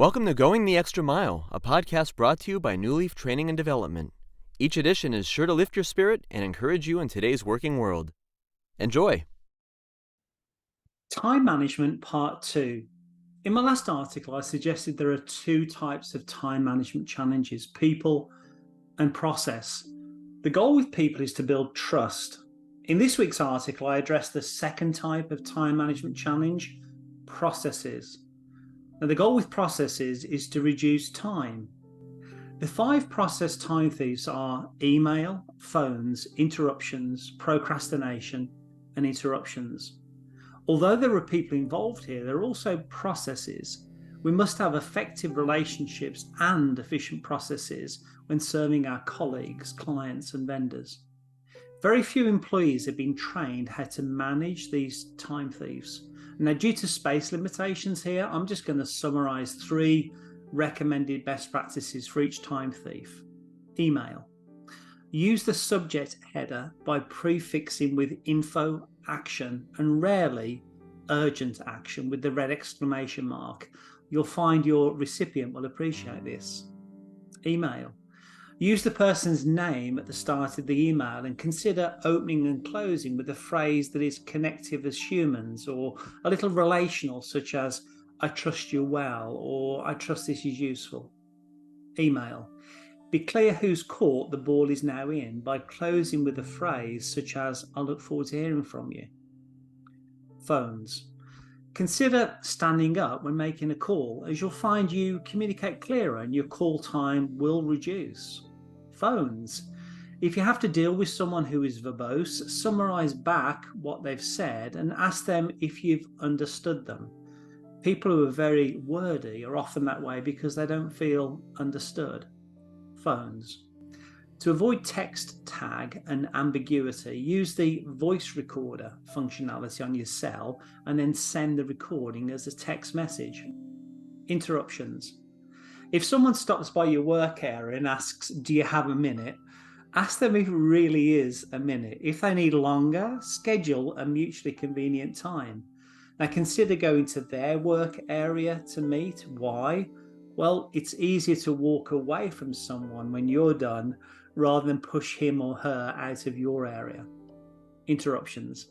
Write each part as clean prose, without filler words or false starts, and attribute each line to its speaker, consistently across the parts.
Speaker 1: Welcome to Going the Extra Mile, a podcast brought to you by Newleaf Training and Development. Each edition is sure to lift your spirit and encourage you in today's working world. Enjoy!
Speaker 2: Time Management Part 2. In my last article, I suggested there are two types of time management challenges, people and process. The goal with people is to build trust. In this week's article, I address the second type of time management challenge, processes. Now, the goal with processes is to reduce time. The 5 process time thieves are email, phones, interruptions, procrastination, and interruptions. Although there are people involved here, there are also processes. We must have effective relationships and efficient processes when serving our colleagues, clients, and vendors. Very few employees have been trained how to manage these time thieves. Now, due to space limitations here, I'm just going to summarize 3 recommended best practices for each time thief. Email. Use the subject header by prefixing with info, action, and rarely urgent action with the red exclamation mark. You'll find your recipient will appreciate this. Email. Use the person's name at the start of the email and consider opening and closing with a phrase that is connective as humans or a little relational, such as, I trust you well, or I trust this is useful. Email. Be clear whose court the ball is now in by closing with a phrase such as, I look forward to hearing from you. Phones. Consider standing up when making a call, as you'll find you communicate clearer and your call time will reduce. Phones. If you have to deal with someone who is verbose, summarize back what they've said and ask them if you've understood them. People who are very wordy are often that way because they don't feel understood. Phones. To avoid text tag and ambiguity, use the voice recorder functionality on your cell and then send the recording as a text message. Interruptions. If someone stops by your work area and asks, do you have a minute? Ask them if it really is a minute. If they need longer, schedule a mutually convenient time. Now consider going to their work area to meet. Why? Well, it's easier to walk away from someone when you're done rather than push him or her out of your area. Interruptions.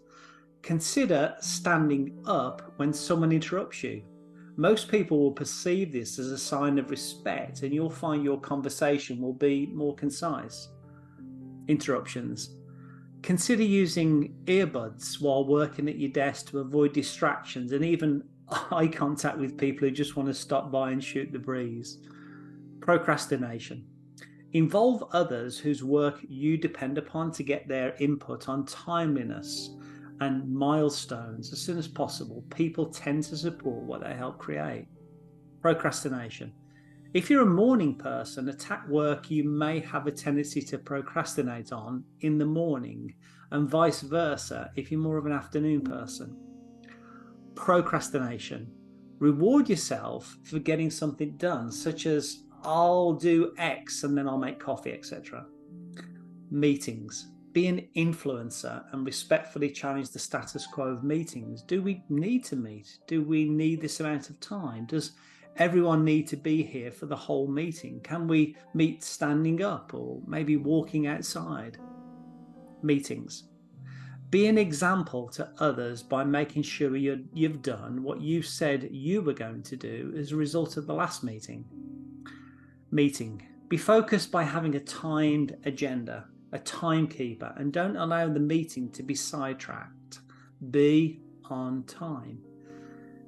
Speaker 2: Consider standing up when someone interrupts you. Most people will perceive this as a sign of respect and you'll find your conversation will be more concise. Interruptions. Consider using earbuds while working at your desk to avoid distractions and even eye contact with people who just want to stop by and shoot the breeze. Procrastination. Involve others whose work you depend upon to get their input on timeliness and milestones as soon as possible. People tend to support what they help create. Procrastination. If you're a morning person, attack work you may have a tendency to procrastinate on in the morning, and vice versa if you're more of an afternoon person. Procrastination. Reward yourself for getting something done, such as I'll do X and then I'll make coffee, etc. Meetings. Be an influencer and respectfully challenge the status quo of meetings. Do we need to meet? Do we need this amount of time? Does everyone need to be here for the whole meeting? Can we meet standing up or maybe walking outside? Meetings. Be an example to others by making sure you've done what you said you were going to do as a result of the last meeting. Meeting. Be focused by having a timed agenda, a timekeeper, and don't allow the meeting to be sidetracked. Be on time.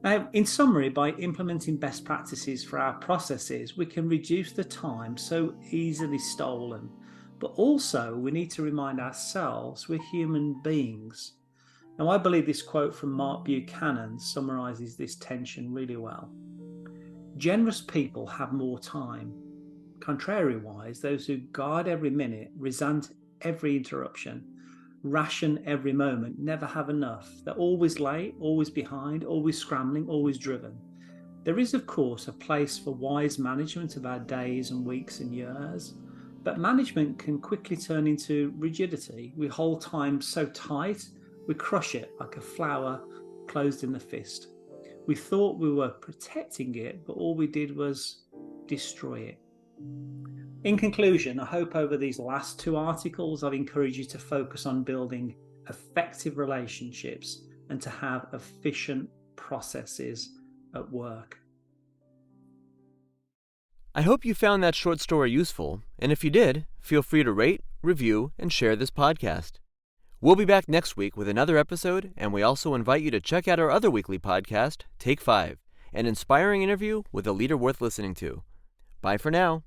Speaker 2: Now, in summary, by implementing best practices for our processes, we can reduce the time so easily stolen. But also, we need to remind ourselves we're human beings. Now, I believe this quote from Mark Buchanan summarizes this tension really well. Generous people have more time. Contrariwise, those who guard every minute, resent every interruption, ration every moment, never have enough. They're always late, always behind, always scrambling, always driven. There is, of course, a place for wise management of our days and weeks and years, but management can quickly turn into rigidity. We hold time so tight, we crush it like a flower closed in the fist. We thought we were protecting it, but all we did was destroy it. In conclusion, I hope over these last 2 articles I've encouraged you to focus on building effective relationships and to have efficient processes at work.
Speaker 1: I hope you found that short story useful, and if you did, feel free to rate, review, and share this podcast. We'll be back next week with another episode, and we also invite you to check out our other weekly podcast, Take 5, an inspiring interview with a leader worth listening to. Bye for now.